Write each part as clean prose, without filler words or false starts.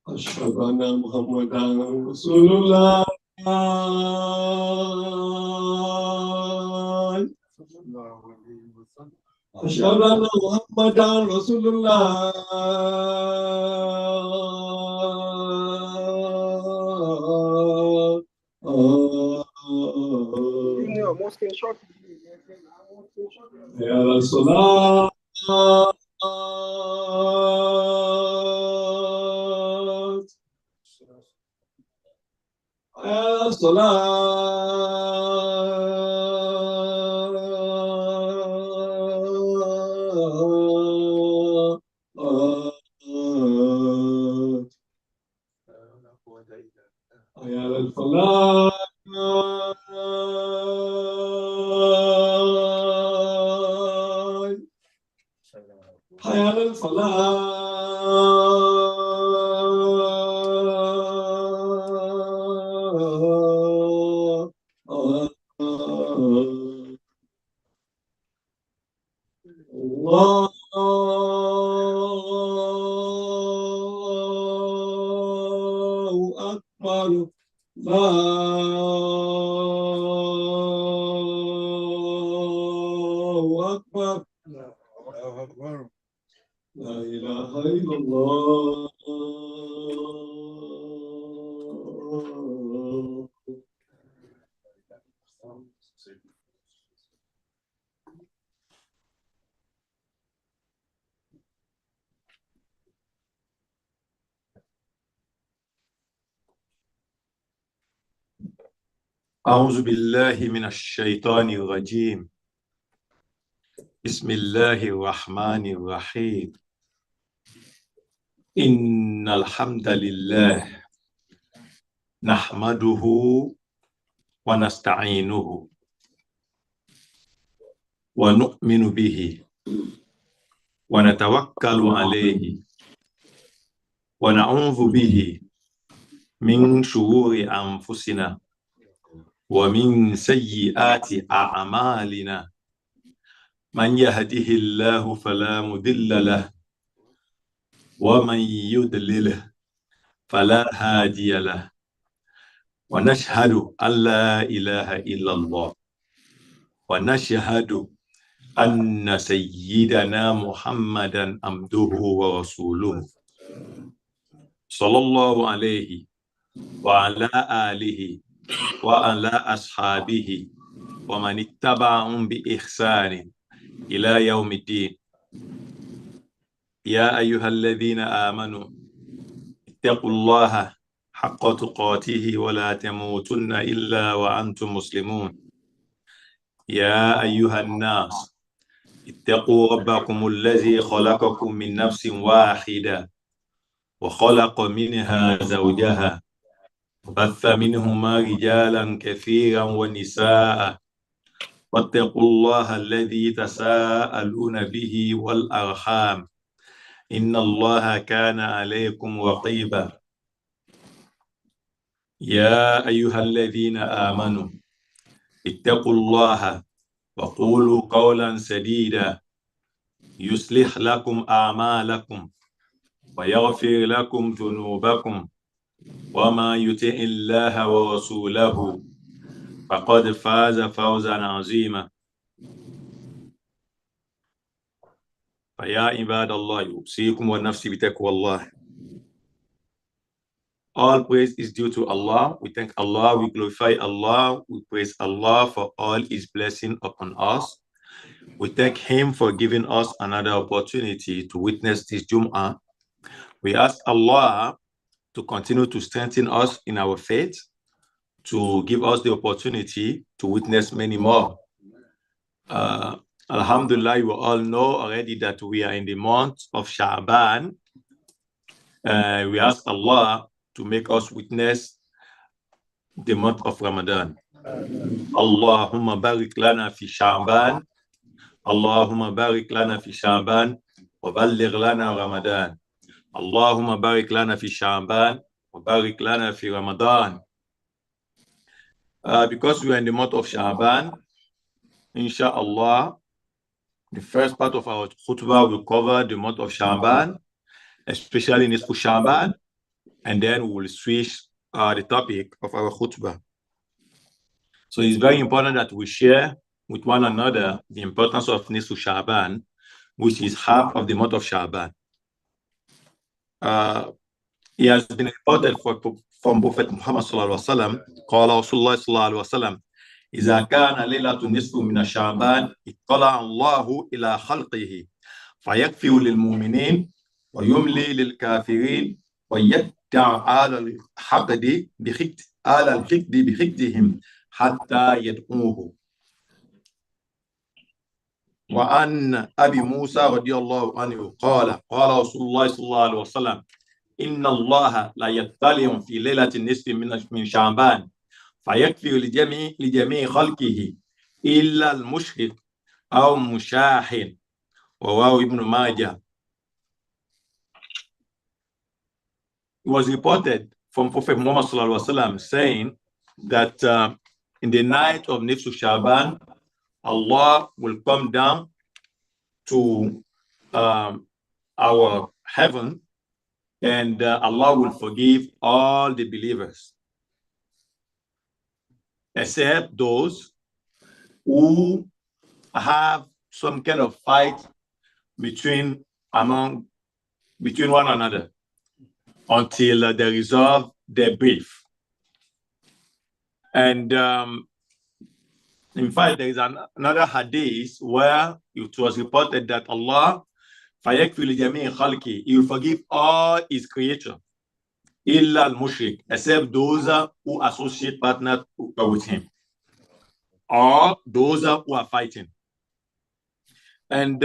أشهد أن محمدا رسول الله. أشهد أن محمدا رسول الله. يا الصلاة يا يا الفلاح يا الله أكبر. الله أكبر. لا إله إلا الله. أعوذ بالله من الشيطان الرجيم. بسم الله الرحمن الرحيم. إن الحمد لله نحمده ونستعينه ونؤمن به ونتوكل عليه ونعوذ به من شرور أنفسنا ومن سيئات أعمالنا. من يهده الله فلا مضل له ومن يضلل فلا هادي له. ونشهد أن لا إله إلا الله ونشهد أن سيدنا محمدا عبده ورسوله صلى الله عليه وعلى آله وعلى أصحابه ومن اتبعهم بإحسان إلى يوم الدين. يا أيها الذين آمنوا اتقوا الله حق تقاته ولا تموتن إلا وأنتم مسلمون. يا أيها الناس اتقوا ربكم الذي خلقكم من نفس واحدة وخلق منها زوجها وبث منهما رجالا كثيرا ونساء. واتقوا الله الذي تساءلون به والأرحام إن الله كان عليكم رقيبا. يا أيها الذين آمنوا اتقوا الله وقولوا قولا سديدا يصلح لكم أعمالكم ويغفر لكم ذنوبكم وما يطع الله ورسوله فقد فاز فوزا عظيما. فيا عباد الله أوصيكم ونفسي بتقوى الله. All praise is due to Allah. We thank Allah, we glorify Allah, we praise Allah for all His blessing upon us. We thank Him for giving us another opportunity to witness this Jum'At. We ask Allah to continue to strengthen us in our faith, to give us the opportunity to witness many more. Alhamdulillah, you all know already that we are in the month of Sha'ban. We ask Allah to make us witness the month of Ramadan. Allahumma barik lana fi Sha'ban. Allahumma barik lana fi Sha'ban wa balligh lana Ramadan. Allahumma barik lana fi Sha'ban wa barik lana fi Ramadan. Because we are in the month of Sha'ban, inshallah, the first part of our khutbah will cover the month of Sha'ban. especially in Nisfu Sha'ban, and then we will switch the topic of our khutbah. So it's very important that we share with one another the importance of Nisfu Sha'ban, which is half of the month of Sha'ban. It has been reported from Prophet Muhammad sallallahu alaihi wasallam, قال رسول الله صلى الله عليه وسلم إذا كان ليلة النصف من شعبان اطلع الله إلى خلقه فيكفي للمؤمنين ويملي للكافرين ويدع آل الحقد بحقدهم حتى يدعوه. وعن أبي موسى رضي الله عنه قال رسول الله صلى الله عليه وسلم إن الله لا يطلع في ليلة النصف من شعبان فيكفي لجميع خلقه إلا المشرك أو مشاحن. رواه ابن ماجه. It was reported from Prophet Muhammad sallallahu alaihi wasallam saying that in the night of Nisfu Sha'ban, Allah will come down to our heaven, and Allah will forgive all the believers, except those who have some kind of fight between one another until they resolve their beef. And in fact, there is another hadith where it was reported that Allah, He will forgive all His creatures, illa al-mushrik, except those who associate partners with Him, or those who are fighting. And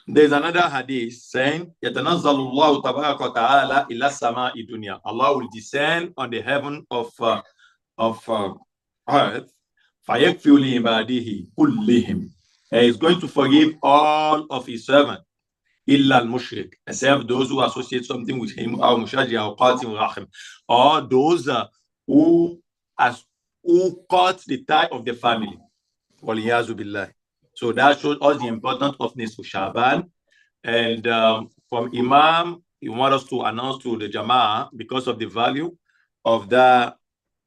there's another hadith saying, يَتَنَزَّلُ اللَّهُ تَبَارَكَ وَتَعَالَى إِلَى السَّمَاءِ الدُّنْيَا. Allah will descend on the heaven of earth, فَيَكْفِرُ لِعِبَادِهِ كُلِّهِمْ. He is going to forgive all of His servants, إِلَّا الْمُشْرِكِ, except those who associate something with Him, أو مشاجع أو قاتل رحم, or those who cut the tie of the family. وَلِيَعْذُ بِاللَّهِ. So that shows us the importance of Nisfu Sha'ban. And from Imam, he wants us to announce to the Jama'ah, because of the value of that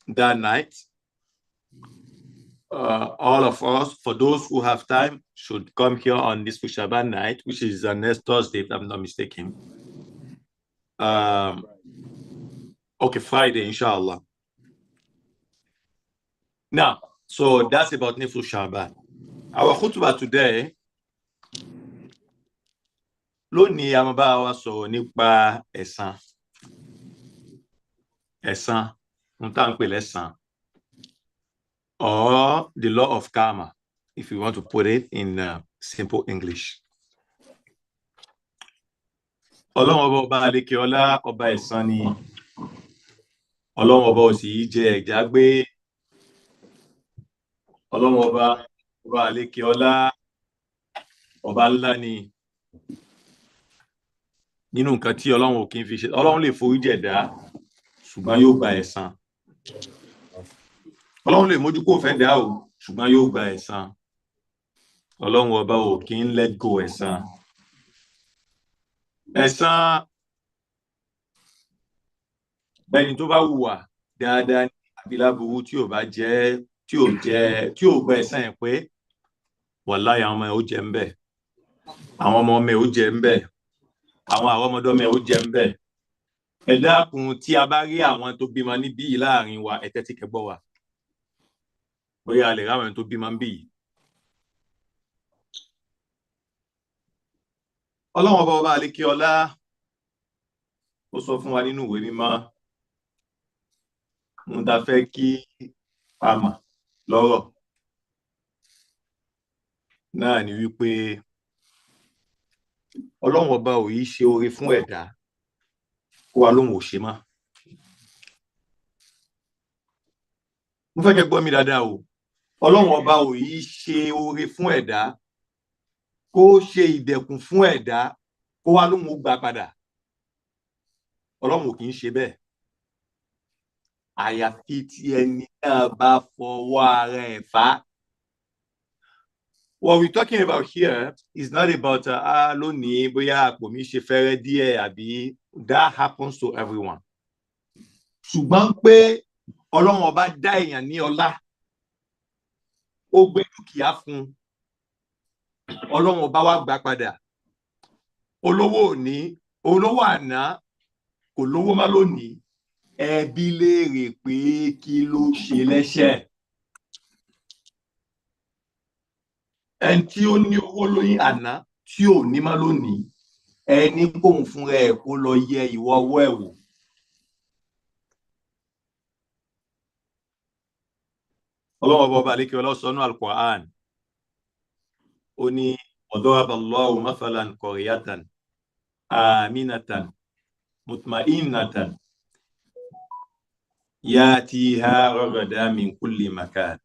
night, all of us, for those who have time, should come here on Nisfu Sha'ban night, which is next Thursday, if I'm not mistaken. Okay, Friday, inshallah. Now, so that's about Nisfu Sha'ban. Our khutbah today, lónìí a máa bá wa sọ̀rọ̀ nípa ẹ̀san. Ẹ̀san, ohun tá à ń pè lẹ́san, or the law of karma, if you want to put it in simple English. Ọlọ́run ọba àlékè ọlá, ọba ẹ̀san ni. Ọlọ́run ọba ò sì jẹ ẹ̀já gbé. Ọlọ́run ọba àlékè ọlá, ọba ńlá ni. Nínú nǹkan tí Ọlọ́run ò kí ń fi ṣe, Ọlọ́run lè forí jẹ̀dá, ṣùgbọ́n yóò gba ẹ̀san. Ọlọ́run lè mójú kó fẹ́ dá o, ṣùgbọ́n yóò gba ẹ̀san. Ọlọ́run ọba ò kí ń let go ẹ̀san. Ẹ̀san bẹ́ẹ̀ni tó bá hùwà dáadáa ní àbí láburú tí ò bá jẹ́ tí ò gba ẹ̀san ẹ̀ pé wàláhì àwọn ọmọ ẹ̀ ó jẹ ń bẹ̀, àwọn ọmọ ẹ̀ ó jẹ ń bẹ̀, àwọn àrọ́mọdọ́mọ ẹ̀ ó jẹ ń bẹ̀. Ẹ dákun, tí a bá rí àwọn tó bímọ níbí yìí láàrin wa, ẹ tẹ́tí kẹ́ gbọ́ wa. Bóyá a lè rí àwọn tó bímọ níbí yìí. Ọlọ́run ọba àlékè ọlá, ó sọ fún wa nínú ìwé mímọ́, ń ta fẹ́ kí a mọ̀ lọ́rọ̀ náà ni wípé Ọlọ́run ọba ò yí ṣe oore fún ẹ̀dá kó wa lóhun ò ṣe mọ́. Mo fẹ́ kẹ́ gbọ́ mi dáadáa o. Ọlọ́run ọba ò yí ṣe oore fún ẹ̀dá kó ṣe ìdẹ̀kùn fún ẹ̀dá kó wá lóhun ó gbà padà. Ọlọ́run ò kì í ṣe bẹ́ẹ̀. Àyàfi tí ẹni náà bá fọwọ́ ara ẹ̀ fà. What we're talking about here is not about that happens to everyone. Ṣùgbọ́n pé Ọlọ́run ọba dá èèyàn ní ọlá, ó gbé dúkìá fún, Ọlọ́run ọba wá gbà padà. Olówó òní, olówó àná, kò lówó má lónìí. Ẹbí léèrè pé kí ló ṣe lẹ́ṣẹ̀. Ẹni tí ó ní owó lóyún àná tí ò ní má lónìí, ẹni kóhun fúnra ẹ̀ kó lọ yẹ ìwà ọwọ́ ẹ̀ wò. Ọlọ́run ọba àlékè ọlá sọ nínú Al-Qur'an, ó ní وضرب الله مثلا قرية آمنة مطمئنة يأتيها رغدا من كل مكان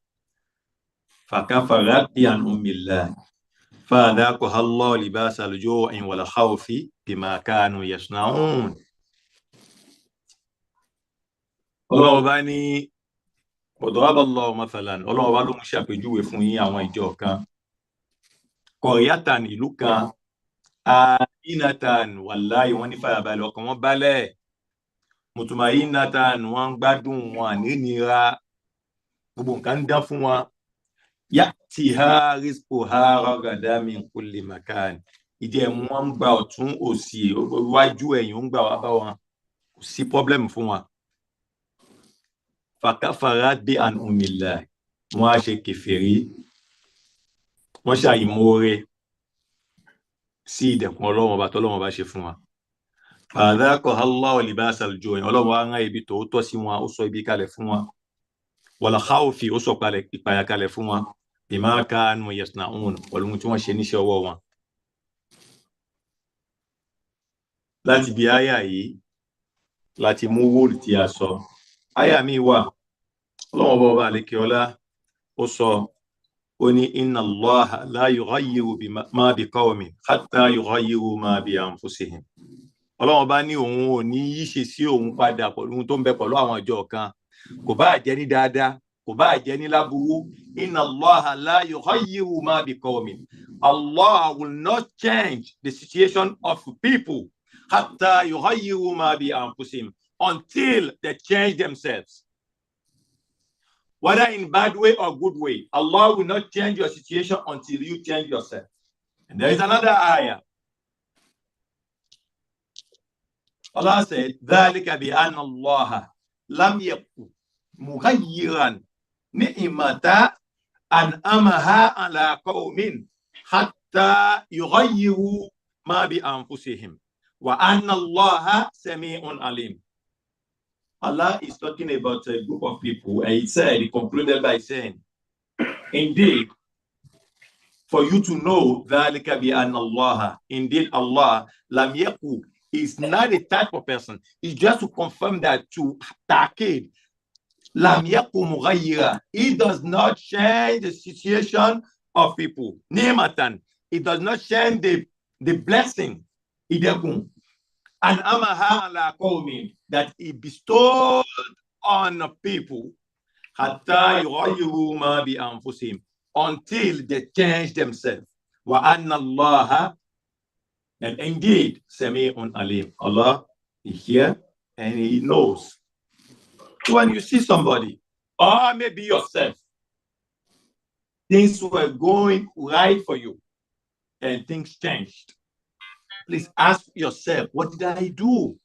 فكفرت بأنعم الله فأذاقها الله لباس الجوع والخوف بما كانوا يصنعون. Ọlọ́run ọba ní وضرب الله مثلا, Ọlọ́run ọba ló ń ṣàpèjúwe fún yín àwọn ìjọ kan. Kọ̀ríátàn ìlú kan, àmínátàn wàláhì wọ́n ní fàyàbalẹ̀ ọkàn wọn balẹ̀, mùtùmáyínátàn wọ́n ń gbádùn wọn ànínira, gbogbo nǹkan ń dán fún wọn. Ya'tiha rizquha ragadan min kulli makan, ìjẹ́ wọn ń gba ọ̀tún òsì iwájú ẹ̀yìn ń gbà wá bá wọn, kò sí pọ́blẹ́mù fún wọn. Fakafarat bi an'umillah, wọ́n á ṣe kèfèrí, wọ́n ṣàìmoore sí ìdẹ̀kùn Ọlọ́run ọba tọ́lọ́run ọba ṣe fún wa. Fadhaqaha Allahu libasal ju'i, Ọlọ́run wa rán ibi tòótọ́ sí wọn, ó sọ ibi kalẹ̀ fún wọn. Wal khawfi, ó sọ ìpayà kalẹ̀ fún wọn. Bima kanu yasna'un, pẹ̀lú tí wọ́n ṣe níṣẹ́ ọwọ́ wọn. Láti bí àyà yìí láti mú wóòlù tí a sọ. Àyà mi wà, Ọlọ́run ọba àlékè ọlá ó sọ, ó ní inna Allaha la yughayyiru ma bi qawmin hatta yughayyiru ma bi anfusihim. Ọlọ́run bá ní òun ò ní yíṣe sí òun padà pẹ̀lú tó ń bẹ pẹ̀lú àwọn ìjọ kan, kò bá jẹ́ ní dáadáa, kò bá jẹ́ ní láburú. Inna Allaha la yughayyiru ma bi qawmin. Allah will not change the situation of people hatta yughayyiru ma bi anfusihim, until they change themselves. Whether in bad way or good way, Allah will not change your situation until you change yourself. And there is another ayah. Allah said, ذَلِكَ بِأَنَّ اللَّهَ لَمْ يَكُنْ مُغَيِّرًا نِعْمَةً أَنْعَمَهَا عَلَى قَوْمٍ حَتَّى يُغَيِّرُوا مَا بِأَنفُسِهِمْ وَأَنَّ اللَّهَ سَمِيعٌ عَلِيمٌ. Allah is talking about a group of people, and he concluded by saying, indeed, for you to know ذَلِكَ بِأَنَّ اللَّهَ, indeed Allah, lam yaku, is not a type of person. It's just to confirm that, to ta'kid. Lam yaku mughayyira, he does not change the situation of people. Ni'matan, it does not change the blessing. Idakun. And amaha ala qawmin, that he bestowed on people, hatta yughayyiru ma bi anfusihim, until they change themselves. Wa anna Allah, and indeed, Sami'un Alim. Allah is here and He knows. When you see somebody, or maybe yourself, things were going right for you and things changed, please ask yourself, what did I do?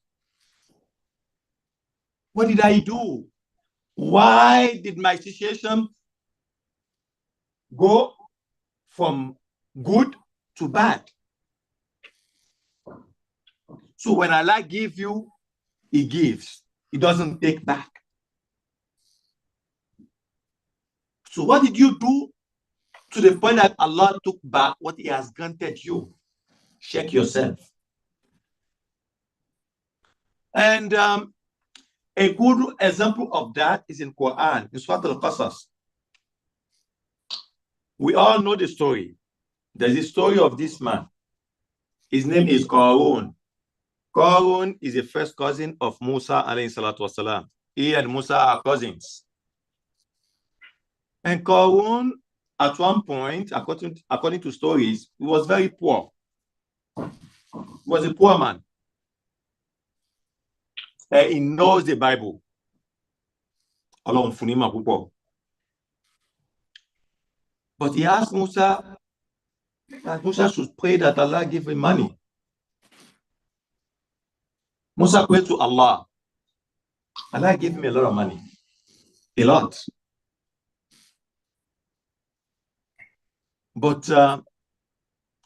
What did I do? Why did my situation go from good to bad? So when Allah gives you, He gives. He doesn't take back. So what did you do to the point that Allah took back what He has granted you? Check yourself. And a good example of that is in Quran, in Surah Al-Qasas. We all know the story. There's a story of this man. His name is Qarun. Qarun is the first cousin of Musa alayhi salatu wasalam. He and Musa are cousins. And Qarun at one point, according to stories, he was very poor. He was a poor man. And he knows the Bible. But he asked Musa that Musa should pray that Allah give him money. Musa prayed to Allah. Allah gave him a lot of money. A lot. But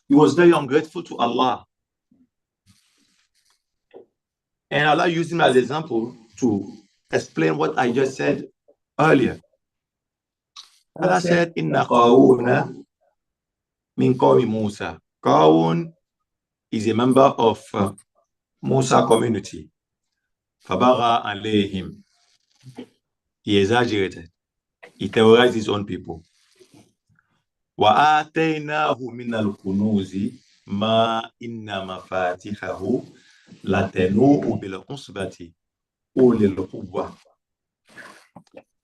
he was very ungrateful to Allah. And Allah used him as an example to explain what I just said earlier. Allah said, Inna Qaruna min qawmi Musa. Qarun is a member of Musa community. Fabagha alayhim. He exaggerated. He terrorized his own people. Wa ataynahu min al-kunuzi ma inna mafatihahu latanu bil usbati ulil quwwa.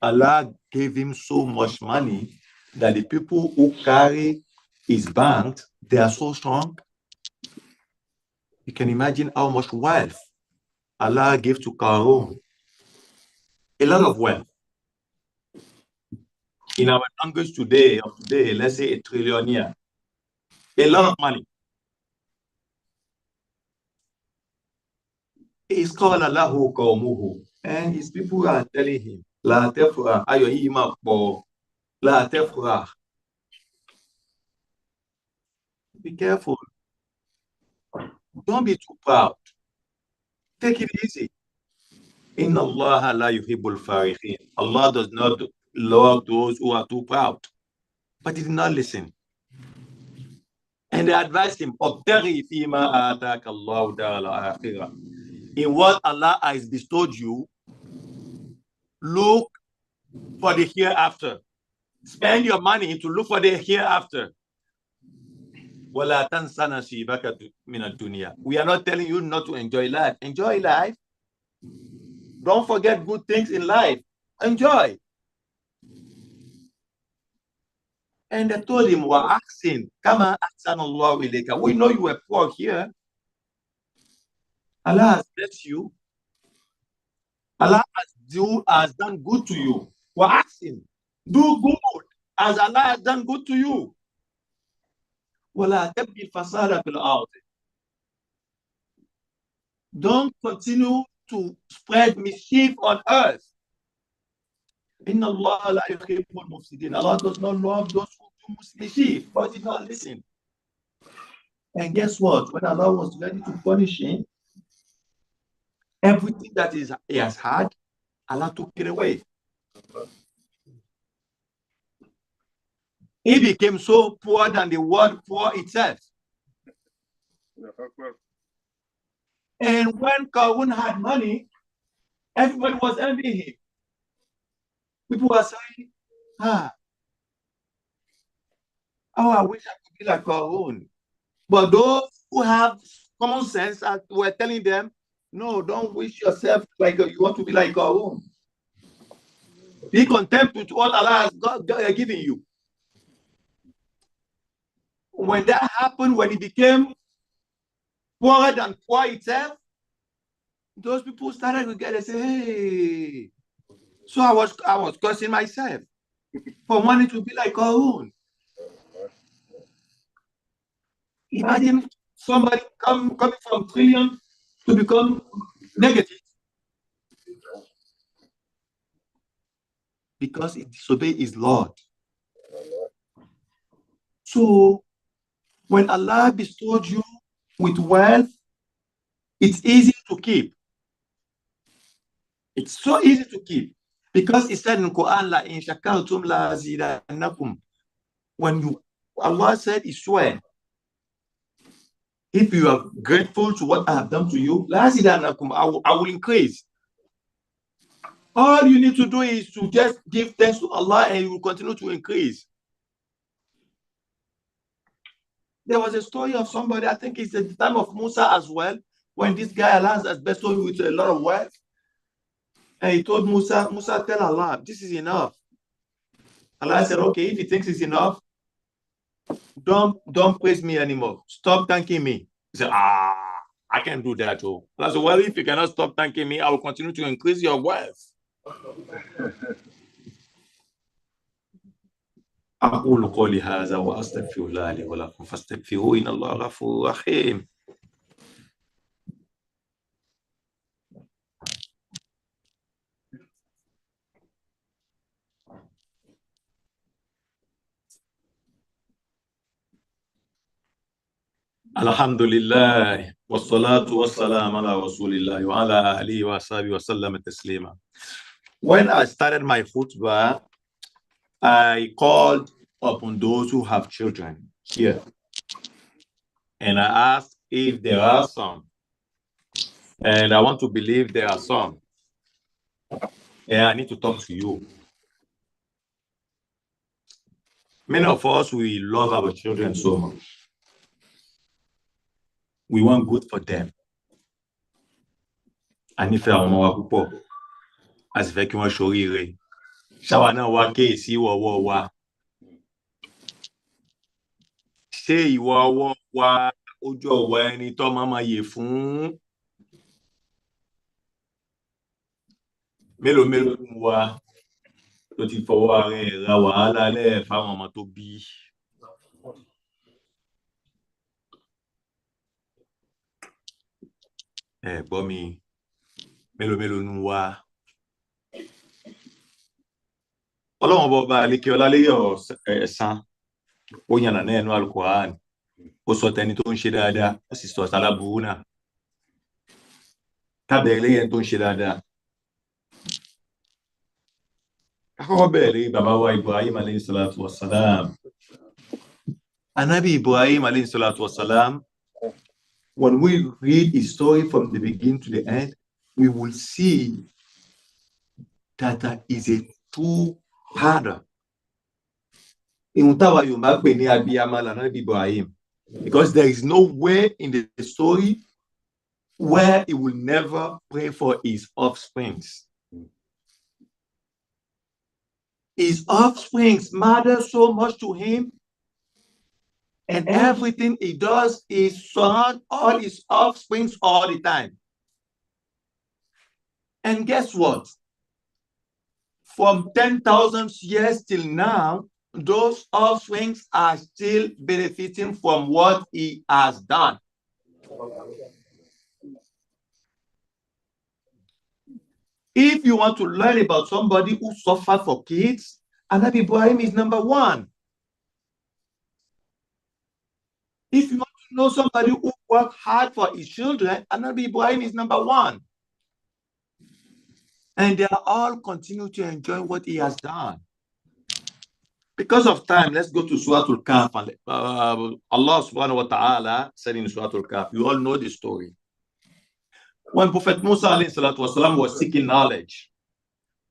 Allah gave him so much money that the people who carry his bank, they are so strong. You can imagine how much wealth Allah gave to Qarun. A lot of wealth. In our language today, let's say a trillionaire. A lot of money. He's called Allahu Qawmuhu. And his people are telling him, La tefra, ayohima po, la tefra. Be careful. Don't be too proud. Take it easy. Inna Allah la yuhibbul farikhin. Allah does not love those who are too proud. But he did not listen. And they advised him, in what Allah has bestowed you, look for the hereafter. Spend your money to look for the hereafter. We are not telling you not to enjoy life. Enjoy life. Don't forget good things in life. Enjoy. And they told him, we're asking, Kama ahsanallahu ilayka. We know you were poor here. Allah has blessed you. Allah has done good to you. We're asking, do good as Allah has done good to you. Don't continue to spread mischief on earth. Allah does not love those who do mischief, but did not listen. And guess what? When Allah was ready to punish him, everything that he has had, Allah took it away. He became so poor than the word poor itself. And when Qarun had money, everybody was envying him. People were saying, oh, I wish I could be like Qarun. But those who have common sense were telling them, no, don't wish yourself like you want to be like Qarun. Be content with what Allah has given you. When that happened, when he became poorer than poor itself, those people started to get and say, hey. So I was cursing myself for wanting to be like Qarun. Imagine somebody coming from trillion to become negative because he disobeyed his Lord. So when Allah bestowed you with wealth, it's easy to keep. It's so easy to keep because it said in Quran, la in shakartum la azidannakum. When Allah said, He swear, if you are grateful to what I have done to you, la azidannakum, I will increase. All you need to do is to just give thanks to Allah and you will continue to increase. There was a story of somebody, I think it's at the time of Musa as well, when this guy Allah has bestowed him with a lot of wealth. And he told Musa, tell Allah, this is enough. Allah said, okay, if he thinks it's enough, don't praise me anymore. Stop thanking me. He said, I can't do that. Oh. Allah said, well, if you cannot stop thanking me, I will continue to increase your wealth. أقول قولي هذا وأستغفر الله لي ولكم فاستغفروه إن الله غفور رحيم. الحمد لله والصلاة والسلام على رسول الله وعلى آله وصحبه وسلم تسليما. When I started my khutbah, I called upon those who have children here. And I asked if there are some. And I want to believe there are some. And I need to talk to you. Many of us, we love our children so much. We want good for them. A nífẹ̀ẹ́ àwọn ọmọ wa púpọ̀. A sì fẹ́ kí wọ́n ṣoríire. Ṣáwa náà wá kéèsì ìwọ̀wọ́ wa. Ṣé ìwọ ọwọ́ wa ojú ọ̀wọ́ ẹni tó máa yè fún? Mélòó wa ló ti fọwọ́ ara ẹ̀ ra wàhálà lẹ̀ fáwọn ọmọ tó bí? Ẹ gbọ́ mi, mélòó nù wa? Ọlọ́run bọba àlékè ọlá léyọ̀ ẹ̀san ó yànnà náà ẹnu Al-Qur'an ó sọ tẹni tó ń ṣe dáadáa ó sì sọ sálábùú náà tábẹ̀rẹ̀ lẹ́yìn tó ń ṣe dáadáa. Akọ́kọ́ bẹ̀rẹ̀ bàbá wa Ibrahim alayhi salatu wassalam. Anabi Ibrahim alayhi salatu wassalam, when we read his story from the beginning to the end, we will see that that is a true father. Ìhùntàwà Yorùbá pè ní abiyamọ l'Anabi Ibrahim, because there is no way in the story where he will never pray for his offsprings. His offsprings matter so much to him, and everything he does is surround all his offsprings all the time. And guess what? From 10,000 years till now, those offsprings are still benefiting from what he has done. If you want to learn about somebody who suffered for kids, Anabi Ibrahim is number one. If you want to know somebody who worked hard for his children, Anabi Ibrahim is number one. And they are all continue to enjoy what he has done. Because of time, let's go to Surah Al-Kahf. Allah subhanahu wa ta'ala said in Surah Al-Kahf, you all know the story. When Prophet Musa alayhi salatu wasalam was seeking knowledge,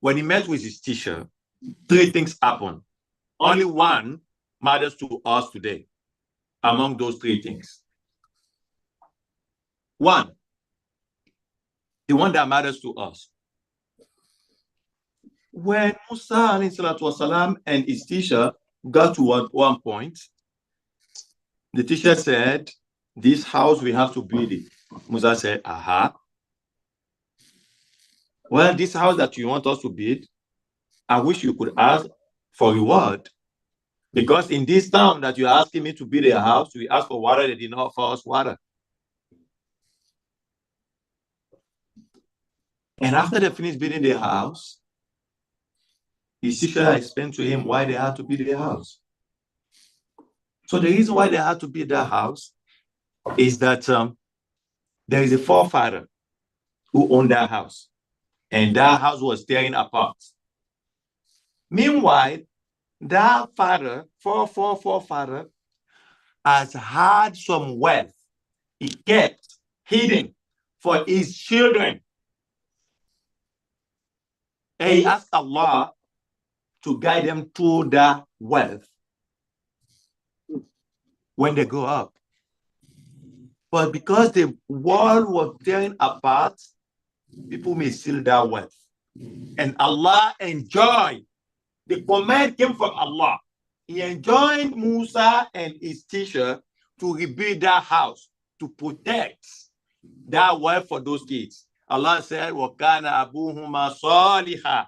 when he met with his teacher, three things happened. Only one matters to us today among those three things. One, the one that matters to us. When Musa alayhi salatu wasalam and his teacher got to one point, the teacher said, this house we have to build it. Musa said, aha. Well, this house that you want us to build, I wish you could ask for reward. Because in this town that you're asking me to build a house, we ask for water, they did not offer us water. And after they finished building their house, his teacher explained to him why they had to build their house. So the reason why they had to build their house is that there is a forefather who owned that house. And that house was tearing apart. Meanwhile, that forefather has had some wealth he kept hidden for his children. And he asked Allah to guide them through that wealth when they grow up. But because the world was tearing apart, people may steal that wealth. And Allah enjoyed The command came from Allah. He enjoined Musa and his teacher to rebuild that house, to protect that wife for those kids. Allah said, وَكَانَ أَبُوهُمَا صَالِحًا.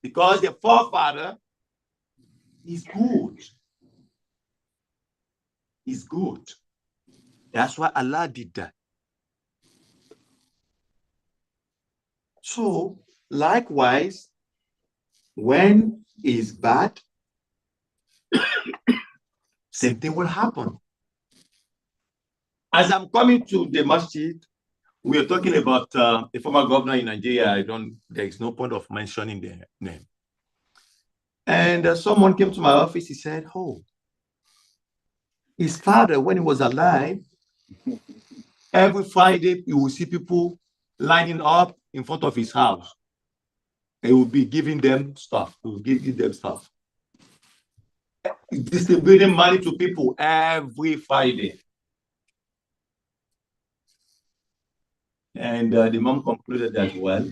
Because the forefather is good. Is good. That's why Allah did that. So, likewise, when it's bad, same thing will happen. As I'm coming to the masjid, we are talking about a former governor in Nigeria. There is no point of mentioning the name. And someone came to my office. He said, oh, his father, when he was alive, every Friday, you will see people lining up in front of his house. He will be giving them stuff. He will give them stuff. Distributing money to people every Friday. And the mom concluded that, well,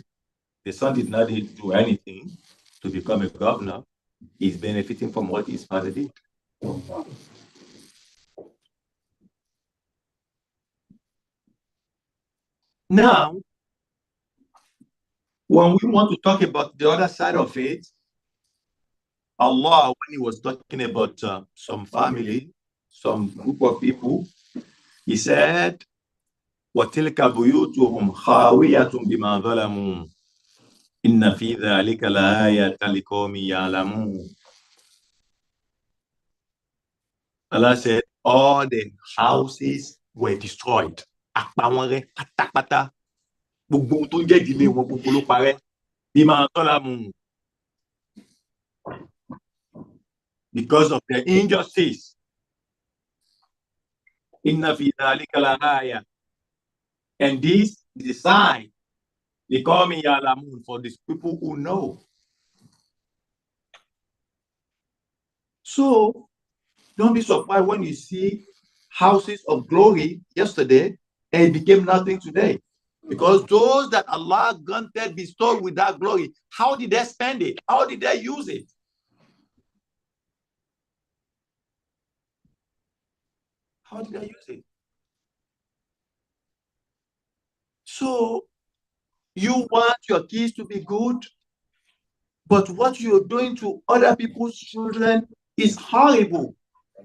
the son did not do anything to become a governor. He's benefiting from what his father did. Now, when we want to talk about the other side of it, Allah, when he was talking about some family, some group of people, he said, وَتِلْكَ بُيُوتُهُمْ خَاوِيَةٌ بِمَا ظَلَمُوا إِنَّ فِي ذَلِكَ لَآيَةً لِقَوْمٍ يَعْلَمُونَ. Allah said, all the houses were destroyed. Because of their injustice. Inna fi dhalika la'aya. And this is a sign, liqawmin ya'lamun, for these people who know. So don't be surprised when you see houses of glory yesterday and it became nothing today. Because those that Allah granted, bestowed with that glory, how did they spend it? How did they use it? How did they use it? So you want your kids to be good, but what you're doing to other people's children is horrible.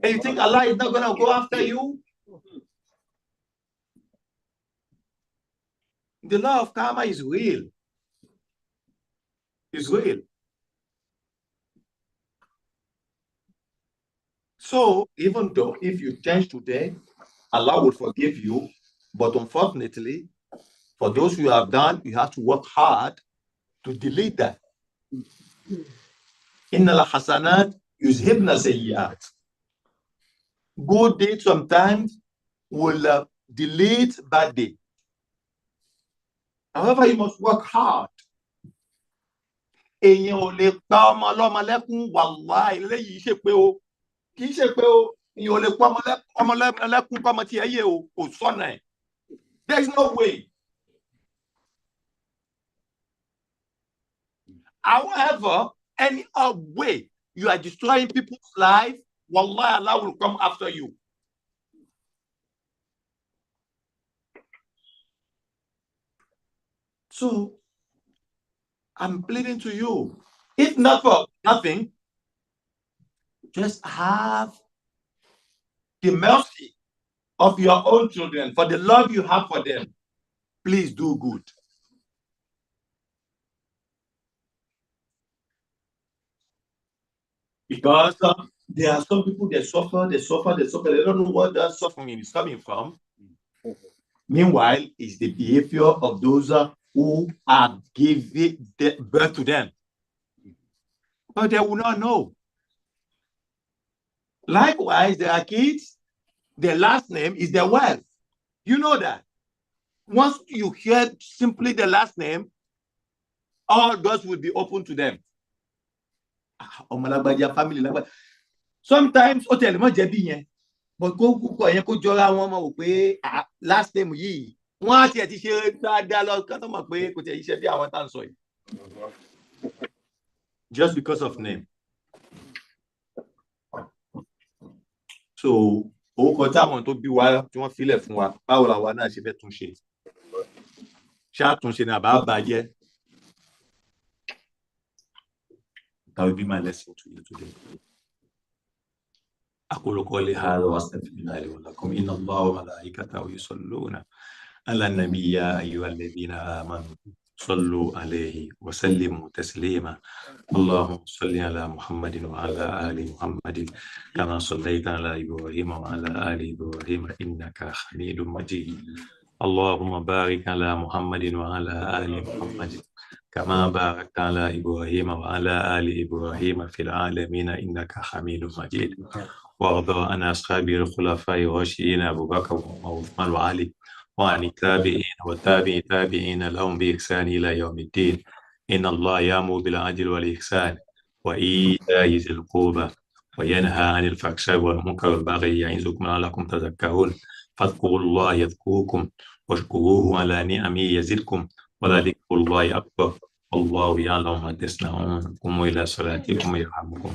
And you think Allah is not going to go after you? The law of karma is real. It's real. So even though if you change today, Allah will forgive you. But unfortunately, for those who have done, you have to work hard to delete that. Innal hasanat yuzhibna sayyi'at. Good deeds sometimes will delete bad deeds. However, you must work hard. Èèyàn ò lè pa ọmọ ọlọ́mọ lẹ́kún, wàláhì eléyìí ṣe pé o, kì í ṣe pé o, èèyàn ò lè pa ọmọ lẹ́kún kọ́mọ tí ẹ yé o, kò sọ́nà ẹ̀. There is no way. However, any way you are destroying people's life, wallahi, Allah will come after you. So, I'm pleading to you, if not for nothing, just have the mercy of your own children, for the love you have for them. Please do good. Because there are some people that suffer, they don't know what that suffering is coming from. Meanwhile, it's the behavior of those who are giving birth to them. But they will not know. Likewise, there are kids, their last name is their wealth. You know that. Once you hear simply the last name, all doors will be open to them. Family. Sometimes, but last name yìí wọ́n á tiẹ̀ ti ṣe dáadáa lọ kán tó mọ̀ pé kò tiẹ̀ iṣẹ́ bí àwọn tá à ń sọ yìí. just because of name. So, orúkọ táwọn tó bí wa tí wọ́n filẹ̀ fún wa, báwo la wa náà ṣe fẹ́ tún ṣe? Ṣá tún ṣe ní àbá bàjẹ́? That will be my lesson to you today. أقول قولي هذا وأستغفر الله لي ولكم. إن الله وملائكته يصلون على النبي يا أيها الذين آمنوا صلوا عليه وسلموا تسليما. اللهم صل على محمد وعلى آل محمد كما صليت على إبراهيم وعلى آل إبراهيم إنك حميد مجيد. اللهم بارك على محمد وعلى آل محمد كما باركت على إبراهيم وعلى آل إبراهيم في العالمين إنك حميد مجيد. وارض عن أصحاب الخلفاء الراشدين أبو بكر وعثمان وعلي وعن التابعين والتابعين لهم بإحسان إلى يوم الدين. إن الله يأمر بالعدل والإحسان وإيتاء ذي القربى وينهى عن الفحشاء والمنكر والبغي يعظكم لعلكم تذكرون. فاذكروا الله يذكركم واشكروه على نعمه يزدكم ولذكر الله أكبر. والله يعلم ما تصنعون. قوموا إلى صلاتكم يرحمكم